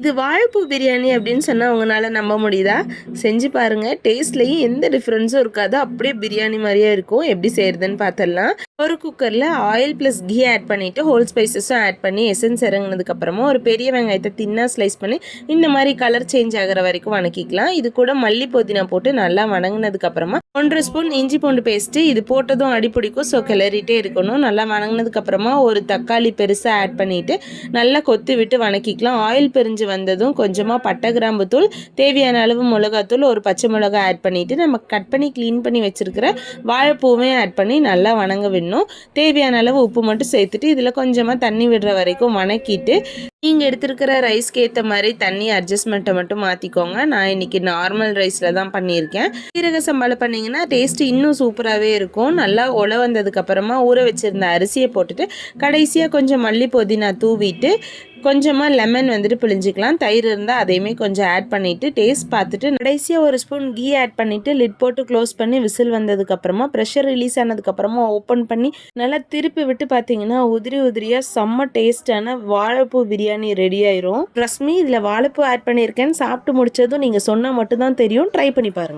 இது வாழைப்பூ பிரியாணி அப்படின்னு சொன்னால் உங்களால் நம்ப முடியுதா? செஞ்சு பாருங்கள். டேஸ்ட்லேயும் எந்த டிஃப்ரென்ஸும் இருக்காது. அப்படியே பிரியாணி மாதிரியே இருக்கும். எப்படி செய்கிறதுன்னு பார்த்துடலாம். ஒரு குக்கரில் ஆயில் ப்ளஸ் கீ ஆட் பண்ணிவிட்டு ஹோல் ஸ்பைசஸும் ஆட் பண்ணி எசன்ஸ் இறங்கினதுக்கப்புறமா ஒரு பெரிய வெங்காயத்தை தின்னாக ஸ்லைஸ் பண்ணி இந்த மாதிரி கலர் சேஞ்ச் ஆகிற வரைக்கும் வணக்கிக்கலாம். இது கூட மல்லி புதினா போட்டு நல்லா வணங்கினதுக்கப்புறமா 1 ஸ்பூன் இஞ்சி பூண்டு பேஸ்ட்டு இது போட்டதும் அடிப்பிடிக்கும். ஸோ கிளறிட்டே இருக்கணும். நல்லா வணங்கினதுக்கப்புறமா ஒரு தக்காளி பெருசாக ஆட் பண்ணிவிட்டு நல்லா கொத்து விட்டு வணக்கிக்கலாம். ஆயில் பிரிஞ்சு வந்ததும் கொஞ்சமாக பட்டை கிராம்பு தூள், தேவையான அளவு மிளகாத்தூள், ஒரு பச்சை மிளகாய் ஆட் பண்ணிவிட்டு நம்ம கட் பண்ணி க்ளீன் பண்ணி வச்சுருக்கிற வாழைப்பூவே ஆட் பண்ணி நல்லா வணங்க விடணும். தேவையான அளவு உப்பு மட்டும் சேர்த்துட்டு இதில் கொஞ்சமாக தண்ணி விடுற வரைக்கும் வணக்கிட்டு நீங்கள் எடுத்துருக்கிற ரைஸ்க்கு ஏற்ற மாதிரி தண்ணி அட்ஜஸ்ட்மெண்ட்டை மட்டும் மாற்றிக்கோங்க. நான் இன்றைக்கி நார்மல் ரைஸில் தான் பண்ணியிருக்கேன். சீரக சம்பாவில் பண்ணிங்கன்னா டேஸ்ட்டு இன்னும் சூப்பராகவே இருக்கும். நல்லா உல வந்ததுக்கப்புறமா ஊற வச்சுருந்த அரிசியை போட்டுட்டு கடைசியாக கொஞ்சம் மல்லி புதினா தூவிட்டு கொஞ்சமாக லெமன் பிழிஞ்சிக்கலாம். தயிர் இருந்தால் அதையுமே கொஞ்சம் ஆட் பண்ணிவிட்டு டேஸ்ட் பார்த்துட்டு கடைசியாக ஒரு ஸ்பூன் கீ ஆட் பண்ணிவிட்டு லிட் போட்டு க்ளோஸ் பண்ணி விசில் வந்ததுக்கப்புறமா ப்ரெஷர் ரிலீஸ் ஆனதுக்கப்புறமா ஓப்பன் பண்ணி நல்லா திருப்பி விட்டு பார்த்தீங்கன்னா உதிரி உதிரியாக செம்ம டேஸ்டான வாழைப்பூ பிரியாணி ரெடி ஆயிரும். ரஸ்மி இதில் வாழைப்பூ ஆட் பண்ணியிருக்கேன்னு சாப்பிட்டு முடிச்சதும் நீங்கள் சொன்னால் மட்டும்தான் தெரியும். ட்ரை பண்ணி பாருங்கள்.